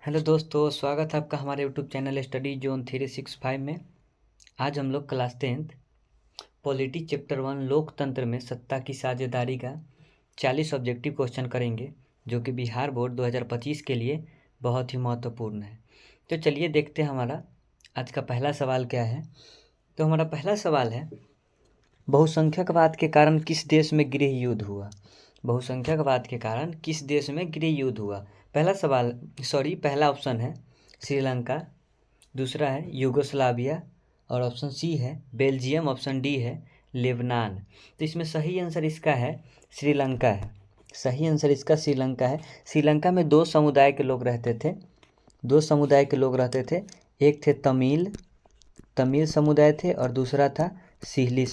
Hello दोस्तों, स्वागत है आपका हमारे यूट्यूब चैनल स्टडी जोन 365 में। आज हम लोग क्लास 10th पॉलिटी चैप्टर 1 लोकतंत्र में सत्ता की साझेदारी का 40 ऑब्जेक्टिव क्वेश्चन करेंगे, जो कि बिहार बोर्ड 2025 के लिए बहुत ही महत्वपूर्ण है। तो चलिए देखते हैं हमारा आज का पहला सवाल क्या है। तो हमारा पहला सवाल है, बहुसंख्यकवाद के कारण किस देश में गृह युद्ध हुआ। बहुसंख्यकवाद के कारण किस देश में गृह युद्ध हुआ। पहला ऑप्शन है श्रीलंका, दूसरा है यूगोस्लाविया और ऑप्शन सी है बेल्जियम, ऑप्शन डी है लेबनान। तो इसमें सही आंसर इसका है श्रीलंका है। सही आंसर इसका श्रीलंका है। श्रीलंका में दो समुदाय के लोग रहते थे। एक थे तमिल समुदाय थे और दूसरा था सिहली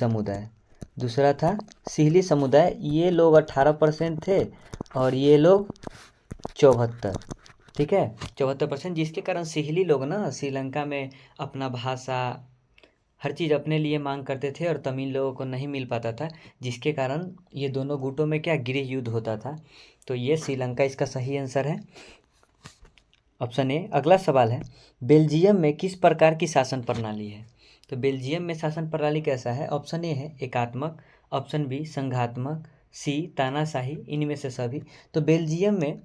समुदाय। ये लोग 18% थे और ये लोग 74, ठीक है, 74%, जिसके कारण सिहली लोग ना श्रीलंका में अपना भाषा हर चीज़ अपने लिए मांग करते थे और तमिल लोगों को नहीं मिल पाता था, जिसके कारण ये दोनों गुटों में क्या गृह युद्ध होता था। तो ये श्रीलंका इसका सही आंसर है, ऑप्शन ए। अगला सवाल है, बेल्जियम में किस प्रकार की शासन प्रणाली है। तो बेल्जियम में शासन प्रणाली कैसा है। ऑप्शन ए है एकात्मक, ऑप्शन बी संघात्मक, सी तानाशाही, इनमें से सभी। तो बेल्जियम में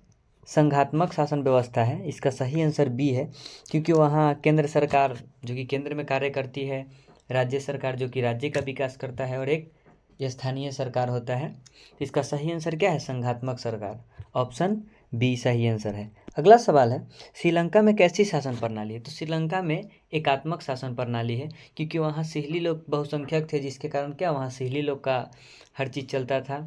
संघात्मक शासन व्यवस्था है, इसका सही आंसर बी है, क्योंकि वहाँ केंद्र सरकार जो कि केंद्र में कार्य करती है, राज्य सरकार जो कि राज्य का विकास करता है और एक स्थानीय सरकार होता है। तो इसका सही आंसर क्या है, संघात्मक सरकार, ऑप्शन बी सही आंसर है। अगला सवाल है, श्रीलंका में कैसी शासन प्रणाली है। तो श्रीलंका में एकात्मक शासन प्रणाली है, क्योंकि वहाँ सिहली लोग बहुसंख्यक थे, जिसके कारण क्या वहाँ सिहली लोग का हर चीज़ चलता था।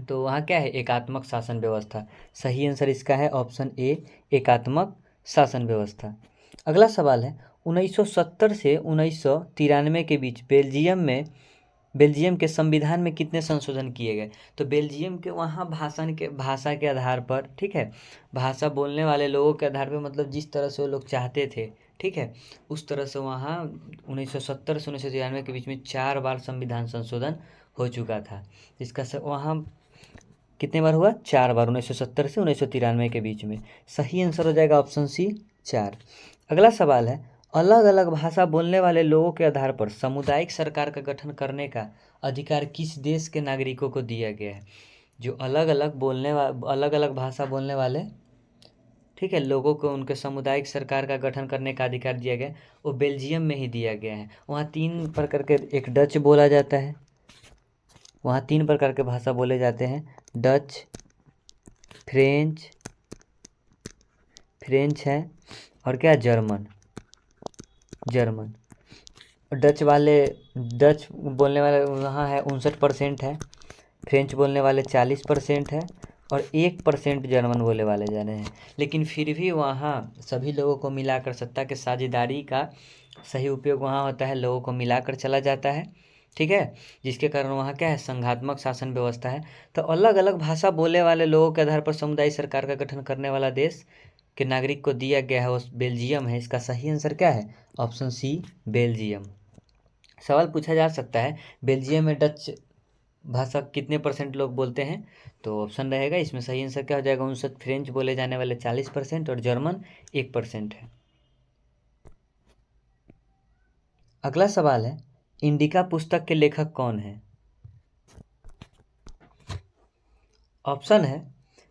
तो वहाँ क्या है, एकात्मक शासन व्यवस्था। सही आंसर इसका है ऑप्शन ए, एकात्मक शासन व्यवस्था। अगला सवाल है, 1970 से 1993 के बीच बेल्जियम के संविधान में कितने संशोधन किए गए। तो बेल्जियम के वहाँ भाषा के आधार पर, ठीक है, भाषा बोलने वाले लोगों के आधार पर, मतलब जिस तरह से वो लोग चाहते थे, ठीक है, उस तरह से वहाँ 1970 से 1993 के बीच में 4 बार संविधान संशोधन हो चुका था। इसका वहाँ कितने बार हुआ, 4 बार, 1970 से 1993 के बीच में। सही आंसर हो जाएगा ऑप्शन सी, 4। अगला सवाल है, अलग अलग भाषा बोलने वाले लोगों के आधार पर सामुदायिक सरकार का गठन करने का अधिकार किस देश के नागरिकों को दिया गया है। जो अलग अलग भाषा बोलने वाले, ठीक है, लोगों को उनके सामुदायिक सरकार का गठन करने का अधिकार दिया गया, वो बेल्जियम में ही दिया गया है। वहाँ 3 प्रकार के, एक डच बोला जाता है, वहाँ 3 प्रकार के भाषा बोले जाते हैं, डच, फ्रेंच है और क्या, जर्मन। डच बोलने वाले वहाँ है 59% है, फ्रेंच बोलने वाले 40% है और 1% जर्मन बोलने वाले जा रहे हैं। लेकिन फिर भी वहाँ सभी लोगों को मिलाकर सत्ता के साझेदारी का सही उपयोग वहाँ होता है, लोगों को मिलाकर चला जाता है, ठीक है, जिसके कारण वहाँ क्या है, संघात्मक शासन व्यवस्था है। तो अलग अलग भाषा बोलने वाले लोगों के आधार पर सामुदायिक सरकार का गठन करने वाला देश के नागरिक को दिया गया है वो बेल्जियम है। इसका सही आंसर क्या है, ऑप्शन सी, बेल्जियम। सवाल पूछा जा सकता है, बेल्जियम में डच भाषा कितने % लोग बोलते हैं। तो ऑप्शन रहेगा इसमें सही आंसर क्या हो जाएगा, 59। फ्रेंच बोले जाने वाले 40% और जर्मन 1% है। अगला सवाल है, इंडिका पुस्तक के लेखक कौन है। ऑप्शन है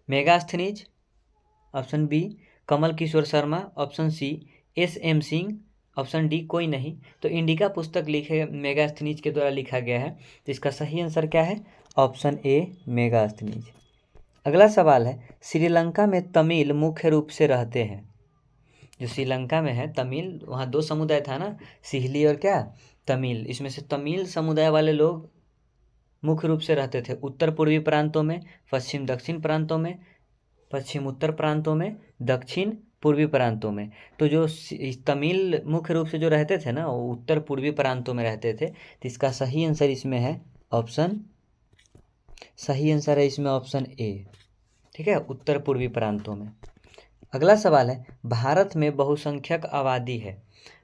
Megasthenes, option B Kamal Kishore Sharma, option C SM Singh, option D कोई नहीं। तो इंडिका पुस्तक लिखे मेगास्थनीज के द्वारा लिखा गया है। तो इसका सही आंसर क्या है, ऑप्शन ए, मेगास्थनीज। अगला सवाल है, श्रीलंका में तमिल मुख्य रूप से रहते हैं। जो श्रीलंका में है तमिल, वहाँ 2 समुदाय था ना, सिहली और क्या, तमिल। इसमें से तमिल समुदाय वाले लोग मुख्य रूप से रहते थे उत्तर पूर्वी प्रांतों में, पश्चिम दक्षिण प्रांतों में, पश्चिम उत्तर प्रांतों में, दक्षिण पूर्वी प्रांतों में। तो जो तमिल मुख्य रूप से जो रहते थे ना, वो उत्तर पूर्वी प्रांतों में रहते थे। तो इसका सही आंसर इसमें है ऑप्शन ए, ठीक है, उत्तर पूर्वी प्रांतों में। अगला सवाल है, भारत में बहुसंख्यक आबादी है।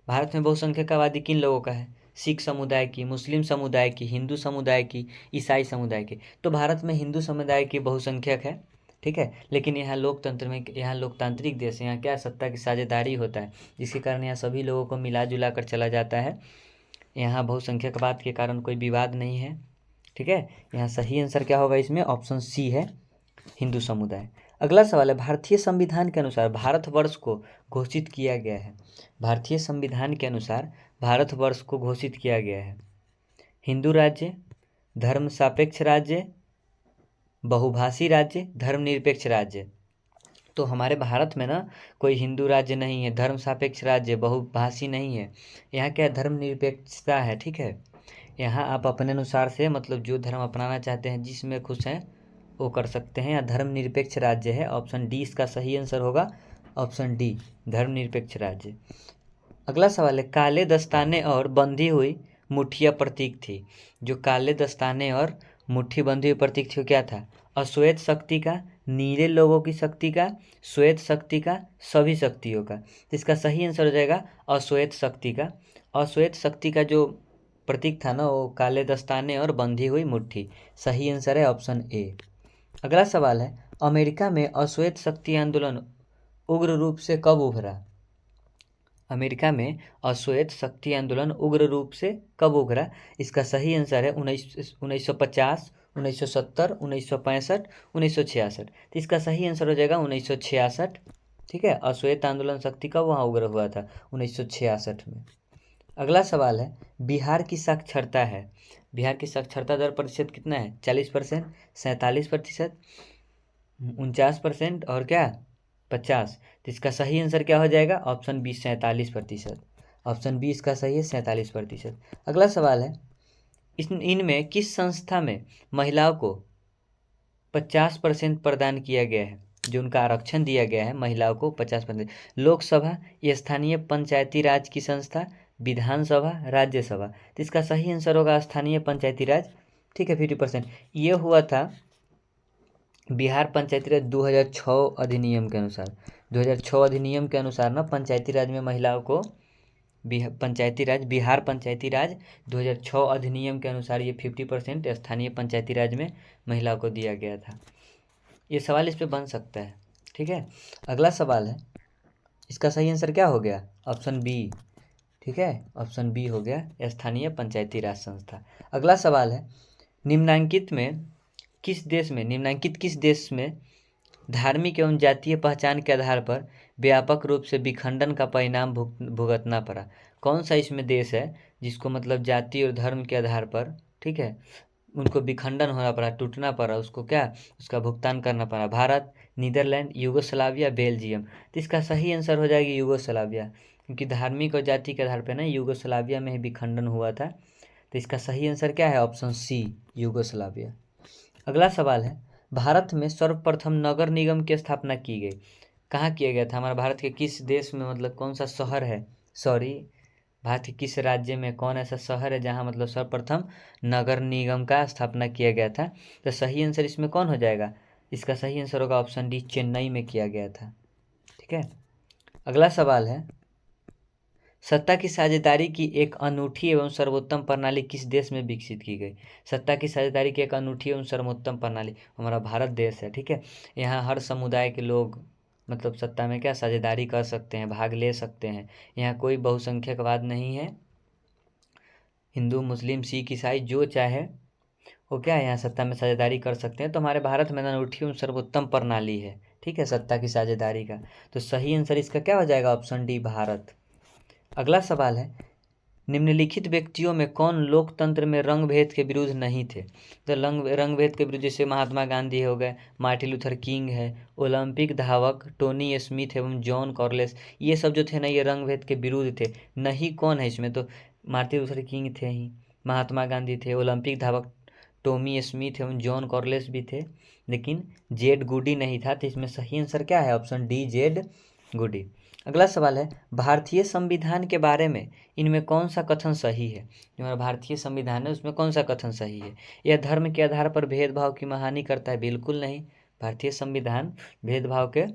भारत में बहुसंख्यक आबादी किन लोगों का है, सिख समुदाय की, मुस्लिम समुदाय की, हिंदू समुदाय की, ईसाई समुदाय की। तो भारत में हिंदू समुदाय की बहुसंख्यक है, ठीक है। लेकिन यहाँ लोकतंत्र में, यहाँ लोकतांत्रिक देश है, यहाँ क्या सत्ता की साझेदारी होता है, जिसके कारण यहाँ सभी लोगों को मिला जुला कर चला जाता है। यहाँ बहुसंख्यकवाद के कारण कोई विवाद नहीं है, ठीक है। यहाँ सही आंसर क्या होगा इसमें, ऑप्शन सी है, हिंदू समुदाय। अगला सवाल है, भारतीय संविधान के अनुसार भारतवर्ष को घोषित किया गया है। भारतीय संविधान के अनुसार भारतवर्ष को घोषित किया गया है हिंदू राज्य, धर्म सापेक्ष राज्य, बहुभाषी राज्य, धर्मनिरपेक्ष राज्य। तो हमारे भारत में ना कोई हिंदू राज्य नहीं है, धर्म सापेक्ष राज्य, बहुभाषी नहीं है। यहाँ क्या धर्मनिरपेक्षता है, ठीक है। यहाँ आप अपने अनुसार से मतलब जो धर्म अपनाना चाहते हैं, जिसमें खुश हैं वो कर सकते हैं। यहाँ धर्मनिरपेक्ष राज्य है, ऑप्शन डी इसका सही आंसर होगा, ऑप्शन डी धर्मनिरपेक्ष राज्य। अगला सवाल है, काले दस्ताने और बंधी हुई मुठ्ठियाँ प्रतीक थी। जो काले दस्ताने और मुट्ठी बंधी हुई प्रतीक थी वो क्या था, अश्वेत शक्ति का, नीले लोगों की शक्ति का, श्वेत शक्ति का, सभी शक्तियों का। तो इसका सही आंसर हो जाएगा अश्वेत शक्ति का। अश्वेत शक्ति का जो प्रतीक था ना वो काले दस्ताने और बंधी हुई मुट्ठी, सही आंसर है ऑप्शन ए। अगला सवाल है, अमेरिका में अश्वेत शक्ति आंदोलन उग्र रूप से कब उभरा। अमेरिका में अश्वेत शक्ति आंदोलन उग्र रूप से कब उभरा। इसका सही आंसर है 1950, 1970, 1965, 1966। तो इसका सही आंसर हो जाएगा 1966, ठीक है। अश्वेत आंदोलन शक्ति कब वहाँ उग्र हुआ था, 1966 में। अगला सवाल है, बिहार की साक्षरता है, बिहार की साक्षरता दर प्रतिशत कितना है, 40%, 47%, 49% और क्या 50। तो इसका सही आंसर क्या हो जाएगा, ऑप्शन बी 47%। ऑप्शन बी इसका सही है 47%। अगला सवाल है, इनमें किस संस्था में महिलाओं को 50% प्रदान किया गया है, जो उनका आरक्षण दिया गया है महिलाओं को 50%। लोकसभा, स्थानीय पंचायती राज की संस्था, विधानसभा, राज्यसभा। तो इसका सही आंसर होगा स्थानीय पंचायती राज, ठीक है 50%। ये हुआ था बिहार पंचायती राज 2006 अधिनियम के अनुसार। 2006 अधिनियम के अनुसार ना पंचायती राज में महिलाओं को पंचायती राज, बिहार पंचायती राज 2006 अधिनियम के अनुसार ये 50% स्थानीय पंचायती राज में महिलाओं को दिया गया था। ये सवाल इस पे बन सकता है, ठीक है। अगला सवाल है, इसका सही आंसर क्या हो गया, ऑप्शन बी, ठीक है, ऑप्शन बी हो गया स्थानीय पंचायती राज संस्था। अगला सवाल है, निम्नांकित किस देश में धार्मिक एवं जातीय पहचान के आधार पर व्यापक रूप से विखंडन का परिणाम भुगतना पड़ा। कौन सा इसमें देश है जिसको मतलब जाति और धर्म के आधार पर, ठीक है, उनको विखंडन होना पड़ा, टूटना पड़ा, उसको क्या उसका भुगतान करना पड़ा। Bharat, Netherlands, Yugoslavia, Belgium. तो इसका सही आंसर हो जाएगी यूगोस्लाविया, क्योंकि धार्मिक और जाति के आधार पर ना यूगोस्लाविया में ही विखंडन हुआ था। तो इसका सही आंसर क्या है, ऑप्शन सी यूगोस्लाविया। अगला सवाल है, भारत में सर्वप्रथम नगर निगम की स्थापना की गई, कहाँ किया गया था। हमारे भारत के किस देश में, मतलब कौन सा शहर है, भारत के किस राज्य में कौन ऐसा शहर है जहाँ मतलब सर्वप्रथम नगर निगम का स्थापना किया गया था। तो सही आंसर इसमें कौन हो जाएगा, इसका सही आंसर होगा ऑप्शन डी, चेन्नई में किया गया था, ठीक है। अगला सवाल है, सत्ता की साझेदारी की एक अनूठी एवं सर्वोत्तम प्रणाली किस देश में विकसित की गई। सत्ता की साझेदारी की एक अनूठी एवं सर्वोत्तम प्रणाली हमारा भारत देश है, ठीक है। यहाँ हर समुदाय के लोग मतलब सत्ता में क्या साझेदारी कर सकते हैं, भाग ले सकते हैं। यहाँ कोई बहुसंख्यकवाद नहीं है, हिंदू, मुस्लिम, सिख, ईसाई जो चाहे वो क्या है यहाँ सत्ता में साझेदारी कर सकते हैं। तो हमारे भारत में अनूठी एवं सर्वोत्तम प्रणाली है, ठीक है, सत्ता की साझेदारी का। तो सही आंसर इसका क्या हो जाएगा, ऑप्शन डी, भारत। अगला सवाल है, निम्नलिखित व्यक्तियों में कौन लोकतंत्र में रंग भेद के विरुद्ध नहीं थे। तो रंग भेद के विरुद्ध जैसे महात्मा गांधी हो गए, मार्टिन लूथर किंग है, ओलंपिक धावक टोनी स्मिथ एवं जॉन कॉर्लिस, ये सब जो थे ना ये रंग भेद के विरुद्ध थे। नहीं कौन है इसमें, तो मार्टिन लूथर किंग थे ही, महात्मा गांधी थे, ओलंपिक धावक टोमी स्मिथ एवं जॉन कॉर्लिस भी थे, लेकिन जेड गुडी नहीं था। तो इसमें सही आंसर क्या है, ऑप्शन डी, जेड गुडी। अगला सवाल है, भारतीय संविधान के बारे में इनमें कौन सा कथन सही है। जो हमारा भारतीय संविधान है उसमें कौन सा कथन सही है। यह धर्म के आधार पर भेदभाव की हानि करता है, बिल्कुल नहीं। भारतीय संविधान भेदभाव के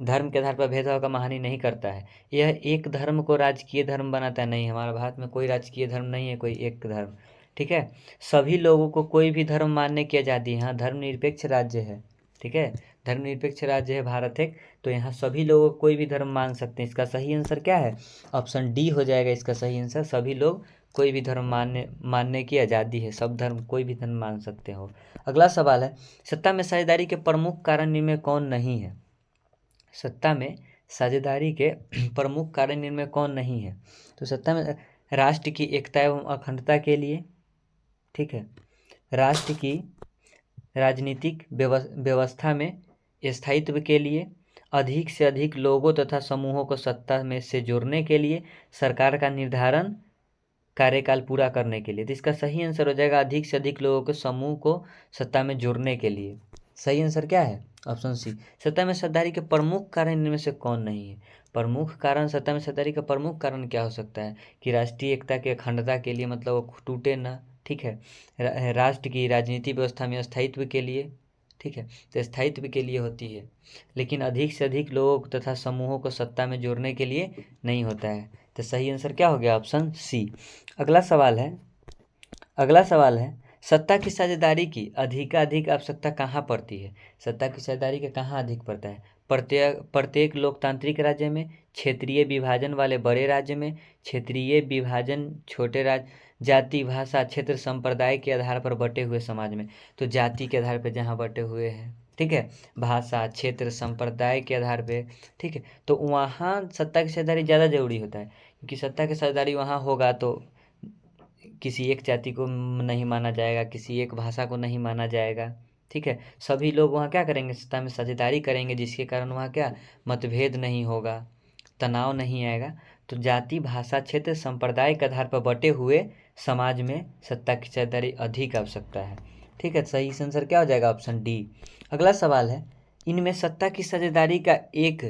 धर्म के आधार पर भेदभाव का हानि नहीं करता है। यह एक धर्म को राजकीय धर्म बनाता है, नहीं, हमारे भारत में कोई राजकीय धर्म नहीं है, कोई एक धर्म, ठीक है। सभी लोगों को कोई भी धर्म मानने की आज़ादी है, हाँ धर्मनिरपेक्ष राज्य है, ठीक है। धर्मनिरपेक्ष राज्य है भारत एक, तो यहाँ सभी लोग कोई भी धर्म मान सकते हैं। इसका सही आंसर क्या है? ऑप्शन डी हो जाएगा इसका सही आंसर। सभी लोग कोई भी धर्म मानने की आज़ादी है, सब धर्म कोई भी धर्म मान सकते हो। अगला सवाल है, सत्ता में साझेदारी के प्रमुख कारण इनमें कौन नहीं है? सत्ता में साझेदारी के प्रमुख कारण इनमें कौन नहीं है? तो सत्ता में राष्ट्र की एकता एवं अखंडता के लिए, ठीक है, राष्ट्र की राजनीतिक व्यवस्था में स्थायित्व के लिए, अधिक से अधिक लोगों तथा समूहों को सत्ता में से जोड़ने के लिए, सरकार का निर्धारण कार्यकाल पूरा करने के लिए। तो इसका सही आंसर हो जाएगा अधिक से अधिक लोगों के समूह को सत्ता में जोड़ने के लिए। सही आंसर क्या है? Option C. सत्ता में साझेदारी के प्रमुख कारण इनमें से कौन नहीं है? प्रमुख कारण, सत्ता में साझेदारी का प्रमुख कारण क्या हो सकता है? कि राष्ट्रीय एकता के अखंडता के लिए, मतलब वो टूटे ना, ठीक है। राष्ट्र की राजनीतिक व्यवस्था में स्थायित्व के लिए, ठीक है, तो स्थायित्व के लिए होती है, लेकिन अधिक से अधिक लोग तथा समूहों को सत्ता में जोड़ने के लिए नहीं होता है। तो सही आंसर क्या हो गया? Option C. अगला सवाल है, सत्ता की साझेदारी की अधिकाधिक आवश्यकता कहाँ पड़ती है? सत्ता की साझेदारी का कहाँ अधिक पड़ता है? प्रत्येक लोकतांत्रिक राज्य में, क्षेत्रीय विभाजन वाले बड़े राज्य में, क्षेत्रीय विभाजन छोटे राज्य, जाति, भाषा, क्षेत्र, संप्रदाय के आधार पर बटे हुए समाज में। तो जाति के आधार पर जहाँ बटे हुए हैं, ठीक है, भाषा, क्षेत्र, संप्रदाय के आधार पे, ठीक है, तो वहाँ सत्ता की साझेदारी ज़्यादा जरूरी होता है, क्योंकि सत्ता की साझेदारी वहाँ होगा तो किसी एक जाति को नहीं माना जाएगा, किसी एक भाषा को नहीं माना जाएगा, ठीक है। सभी लोग वहाँ क्या करेंगे? सत्ता में साझेदारी करेंगे, जिसके कारण वहाँ क्या मतभेद नहीं होगा, तनाव नहीं आएगा। तो जाति, भाषा, क्षेत्र, संप्रदाय के आधार पर बटे हुए समाज में सत्ता की साझेदारी अधिक आवश्यकता है, ठीक है। सही आंसर क्या हो जाएगा? Option D. अगला सवाल है, इनमें सत्ता की साझेदारी का एक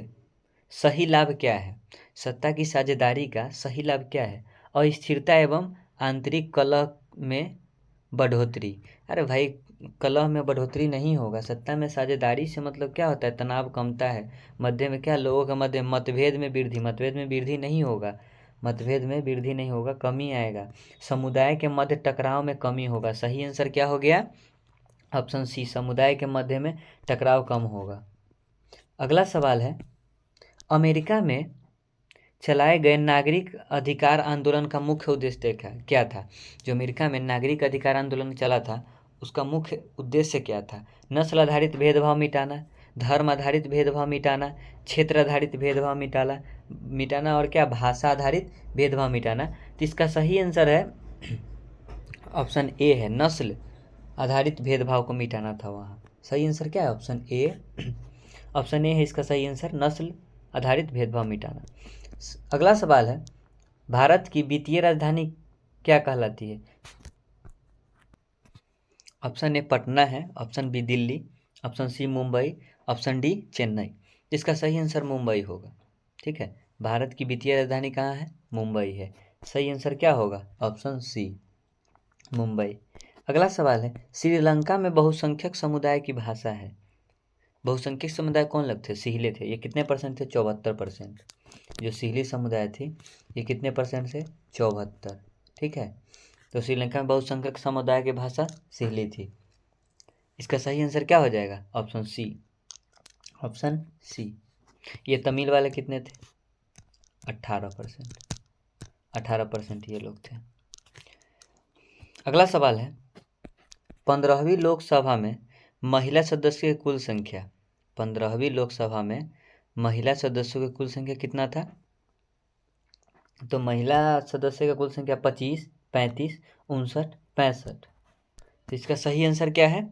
सही लाभ क्या है? सत्ता की साझेदारी का सही लाभ क्या है? अस्थिरता एवं आंतरिक कलह में बढ़ोतरी। अरे भाई, कलह में बढ़ोतरी नहीं होगा। सत्ता में साझेदारी से मतलब क्या होता है? तनाव कमता है, मध्य में क्या, लोगों के मध्य मतभेद में वृद्धि नहीं होगा, कमी आएगा। समुदाय के मध्य टकराव में कमी होगा। सही आंसर क्या हो गया? ऑप्शन सी, समुदाय के मध्य में टकराव कम होगा। अगला सवाल है, अमेरिका में चलाए गए नागरिक अधिकार आंदोलन का मुख्य उद्देश्य क्या था? जो अमेरिका में नागरिक अधिकार आंदोलन चला था, उसका मुख्य उद्देश्य क्या था? नस्ल आधारित भेदभाव मिटाना, धर्म आधारित भेदभाव मिटाना, क्षेत्र आधारित भेदभाव मिटाना और क्या, भाषा आधारित भेदभाव मिटाना। तो इसका सही आंसर है ऑप्शन ए है, नस्ल आधारित भेदभाव को मिटाना था वहाँ। सही आंसर क्या है? ऑप्शन ए है इसका सही आंसर, नस्ल आधारित भेदभाव मिटाना। अगला सवाल है, भारत की वित्तीय राजधानी क्या कहलाती है? ऑप्शन ए पटना है, option B Delhi, option C Mumbai, option D Chennai. इसका सही आंसर मुंबई होगा, ठीक है। भारत की वित्तीय राजधानी कहाँ है? मुंबई है। सही आंसर क्या होगा? Option C, Mumbai. अगला सवाल है, श्रीलंका में बहुसंख्यक समुदाय की भाषा है। बहुसंख्यक समुदाय कौन लोग थे? सिहले थे। ये कितने परसेंट थे? 74%। जो सिहली समुदाय थी, ये कितने परसेंट से? 74, ठीक है। तो श्रीलंका में बहुसंख्यक समुदाय की भाषा सिहली थी। इसका सही आंसर क्या हो जाएगा? Option C. ये तमिल वाले कितने थे? 18% ये लोग थे। अगला सवाल है, 15वीं लोकसभा में महिला सदस्यों की कुल संख्या, 15वीं लोकसभा में महिला सदस्यों की कुल संख्या कितना था? तो महिला सदस्य का कुल संख्या 25, 35, 59, 65। तो इसका सही आंसर क्या है?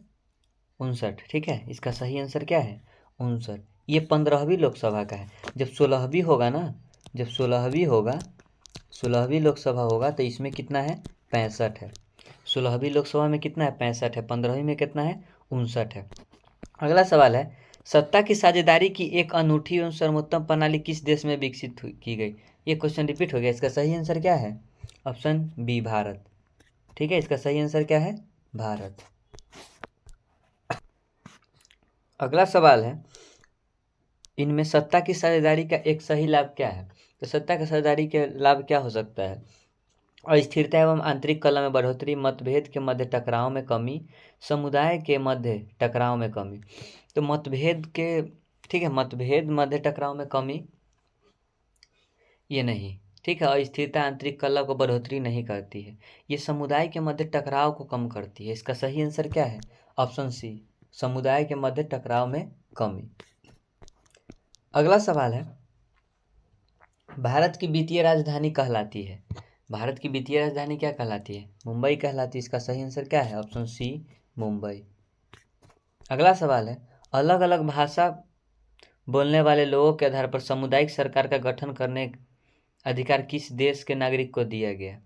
59, ठीक है। इसका सही आंसर क्या है? 59। ये 15वीं लोकसभा का है। जब 16वीं होगा ना, जब 16वीं लोकसभा होगा तो इसमें कितना है? 65 है। 16वीं लोकसभा में कितना है? 65 है। 15वीं में कितना है? 59 है। अगला सवाल है, सत्ता की साझेदारी की एक अनूठी एवं सर्वोत्तम प्रणाली किस देश में विकसित की गई? ये क्वेश्चन रिपीट हो गया। इसका सही आंसर क्या है? ऑप्शन बी, भारत, ठीक है। इसका सही आंसर क्या है? भारत। अगला सवाल है, इनमें सत्ता की साझेदारी का एक सही लाभ क्या है? तो सत्ता की साझेदारी के लाभ क्या हो सकता है? अस्थिरता एवं आंतरिक कलह में बढ़ोतरी, मतभेद के मध्य टकराव में कमी, समुदाय के मध्य टकराव में कमी। तो मतभेद के, ठीक है, मतभेद मध्य टकराव में कमी ये नहीं, ठीक है। अस्थिरता आंतरिक कलह को बढ़ोतरी नहीं करती है, ये समुदाय के मध्य टकराव को कम करती है। इसका सही आंसर क्या है? ऑप्शन सी, समुदाय के मध्य टकराव में कमी। अगला सवाल है, भारत की वित्तीय राजधानी कहलाती है, भारत की वित्तीय राजधानी क्या कहलाती है? मुंबई कहलाती है। इसका सही आंसर क्या है? Option C, Mumbai. अगला सवाल है, अलग अलग भाषा बोलने वाले लोगों के आधार पर सामुदायिक सरकार का गठन करने का अधिकार किस देश के नागरिक को दिया गया?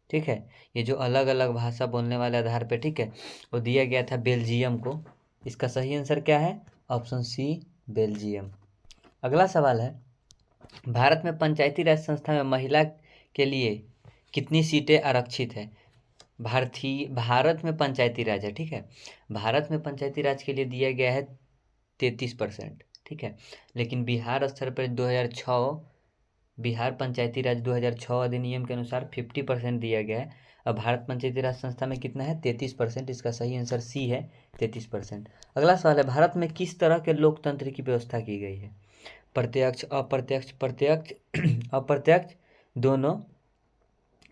ठीक है, ये जो अलग अलग भाषा बोलने वाले आधार पर, ठीक है, वो दिया गया था बेल्जियम को। इसका सही आंसर क्या है? Option C, Belgium. अगला सवाल है, भारत में पंचायती राज संस्था में महिला के लिए कितनी सीटें आरक्षित है? भारत में पंचायती राज है, ठीक है, भारत में पंचायती राज के लिए दिया गया है 33%, ठीक है। लेकिन बिहार स्तर पर 2006 बिहार पंचायती राज 2006 अधिनियम के अनुसार 50% दिया गया है। अब भारत पंचायती राज संस्था में कितना है? 33%। इसका सही आंसर सी है, 33%। अगला सवाल है, भारत में किस तरह के लोकतंत्र की व्यवस्था की गई है? प्रत्यक्ष, अप्रत्यक्ष, प्रत्यक्ष अप्रत्यक्ष, दोनों,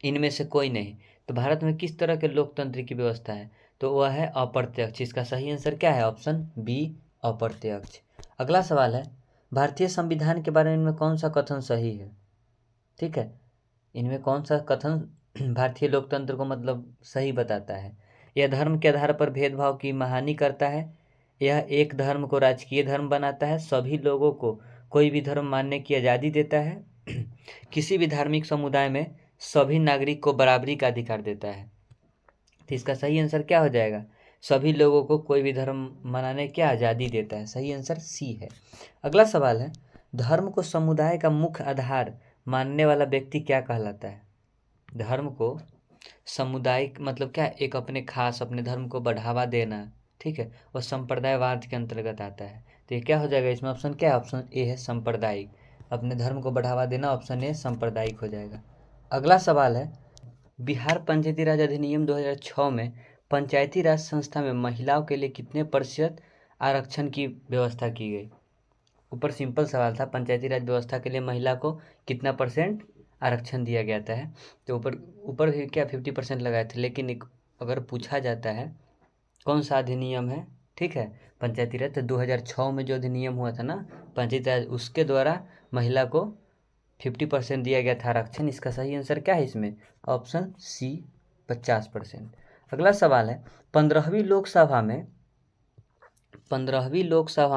इनमें से कोई नहीं। तो भारत में किस तरह के लोकतंत्र की व्यवस्था है? तो वह है अप्रत्यक्ष। इसका सही आंसर क्या है? ऑप्शन बी, अप्रत्यक्ष। अगला सवाल है, भारतीय संविधान के बारे में कौन सा कथन सही है? ठीक है, इनमें कौन सा कथन भारतीय लोकतंत्र को मतलब सही बताता है? यह धर्म के आधार पर भेदभाव की महाहानि करता है, यह एक धर्म को राजकीय धर्म बनाता है, सभी लोगों को कोई भी धर्म मानने की आज़ादी देता है, किसी भी धार्मिक समुदाय में सभी नागरिक को बराबरी का अधिकार देता है। तो इसका सही आंसर क्या हो जाएगा? सभी लोगों को कोई भी धर्म मनाने की आज़ादी देता है। सही आंसर सी है। अगला सवाल है, धर्म को समुदाय का मुख्य आधार मानने वाला व्यक्ति क्या कहलाता है? धर्म को सामुदायिक मतलब क्या? एक अपने खास अपने धर्म को बढ़ावा देना, ठीक है, वह संप्रदायवाद के अंतर्गत आता है। तो ये क्या हो जाएगा इसमें? ऑप्शन क्या है? ऑप्शन ए है, सांप्रदायिक। अपने धर्म को बढ़ावा देना, ऑप्शन ए सांप्रदायिक हो जाएगा। अगला सवाल है, बिहार पंचायती राज अधिनियम 2006 में पंचायती राज संस्था में महिलाओं के लिए कितने प्रतिशत आरक्षण की व्यवस्था की गई? ऊपर सिंपल सवाल था, पंचायती राज व्यवस्था के लिए महिला को कितना % आरक्षण दिया गया था है? तो ऊपर भी क्या 50% लगाए थे। लेकिन अगर पूछा जाता है कौन सा अधिनियम है, ठीक है, पंचायती राज, तो 2006 में जो अधिनियम हुआ था ना पंचायती राज, उसके द्वारा महिला को 50% दिया गया था आरक्षण। इसका सही आंसर क्या है इसमें? Option C, 50%। अगला सवाल है, 15वीं लोकसभा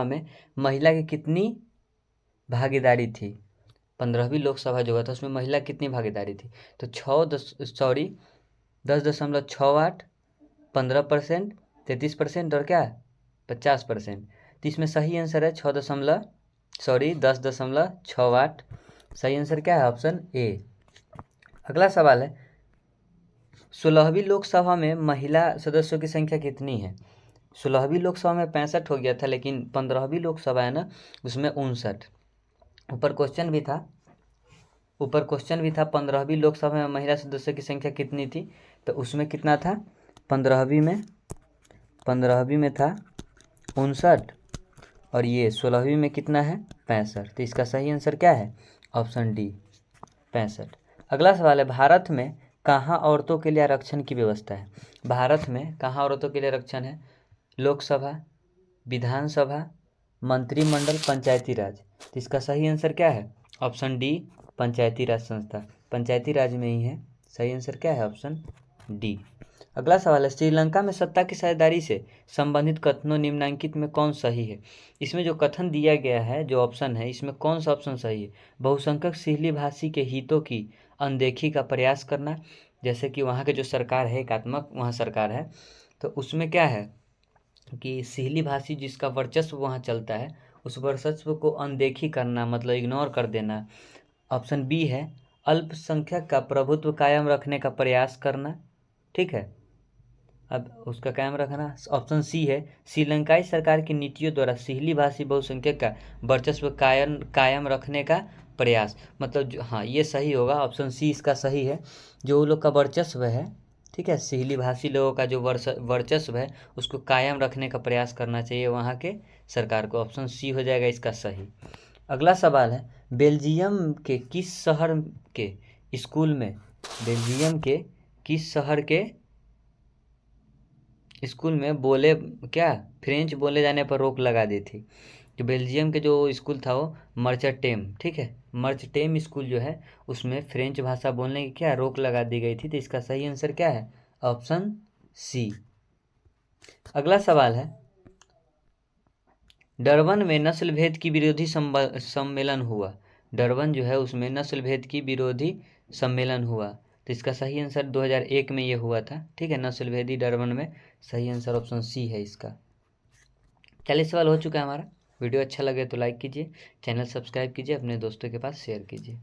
में महिला की कितनी भागीदारी थी? 15वीं लोकसभा जो हुआ था उसमें महिला कितनी भागीदारी थी? तो 10.68, 15%, 33% और क्या 50%। तो इसमें सही आंसर है 10.68। सही आंसर क्या है? Option A. अगला सवाल है, 16वीं लोकसभा में महिला सदस्यों की संख्या कितनी है? 16वीं लोकसभा में 65 हो गया था, लेकिन 15वीं लोकसभा है ना उसमें 59। ऊपर क्वेश्चन भी था 15वीं लोकसभा में महिला सदस्यों की संख्या कितनी थी? तो उसमें कितना था? 15वीं में था 59 और ये 16वीं में कितना है? 65। तो इसका सही आंसर क्या है? Option D, 65। अगला सवाल है, भारत में कहाँ औरतों के लिए आरक्षण की व्यवस्था है? भारत में कहाँ औरतों के लिए आरक्षण है? लोकसभा, विधानसभा, मंत्रिमंडल, पंचायती राज। तो इसका सही आंसर क्या है? ऑप्शन डी, पंचायती राज संस्था, पंचायती राज में ही है। सही आंसर क्या है? Option D. अगला सवाल है, श्रीलंका में सत्ता की साझेदारी से संबंधित कथनों निम्नलिखित में कौन सही है? इसमें जो कथन दिया गया है, जो ऑप्शन है, इसमें कौन सा ऑप्शन सही है? बहुसंख्यक सिंहली भाषी के हितों की अनदेखी का प्रयास करना, जैसे कि वहाँ के जो सरकार है, एकात्मक वहाँ सरकार है, तो उसमें क्या है कि सिंहली भाषी जिसका वर्चस्व वहाँ चलता है उस वर्चस्व को अनदेखी करना, मतलब इग्नोर कर देना। ऑप्शन बी है, अल्पसंख्यक का प्रभुत्व कायम रखने का प्रयास करना, ठीक है, अब उसका कायम रखना। ऑप्शन सी है, श्रीलंकाई सरकार की नीतियों द्वारा सिंहली भाषी बहुसंख्यक का वर्चस्व कायम रखने का प्रयास, मतलब हाँ ये सही होगा। ऑप्शन सी इसका सही है, जो लोग का वर्चस्व है, ठीक है, सिहली भाषी लोगों का जो वर्चस्व है उसको कायम रखने का प्रयास करना चाहिए वहाँ के सरकार को। ऑप्शन सी हो जाएगा इसका सही। अगला सवाल है, बेल्जियम के किस शहर के स्कूल में बेल्जियम के किस शहर के स्कूल में फ्रेंच बोले जाने पर रोक लगा दी थी। जो बेल्जियम के जो स्कूल था वो मर्चटेम, ठीक है, मर्चटेम स्कूल जो है उसमें फ्रेंच भाषा बोलने की रोक लगा दी गई थी। तो इसका सही आंसर क्या है? Option C. अगला सवाल है, डरबन में नस्ल भेद की विरोधी सम्मेलन हुआ। डरबन जो है उसमें नस्ल भेद की विरोधी सम्मेलन हुआ। तो इसका सही आंसर 2001 में ये हुआ था, ठीक है, नस्ल भेदी डरबन में। सही आंसर ऑप्शन सी है इसका। 40 सवाल हो चुका है हमारा। वीडियो अच्छा लगे तो लाइक कीजिए, चैनल सब्सक्राइब कीजिए, अपने दोस्तों के पास शेयर कीजिए।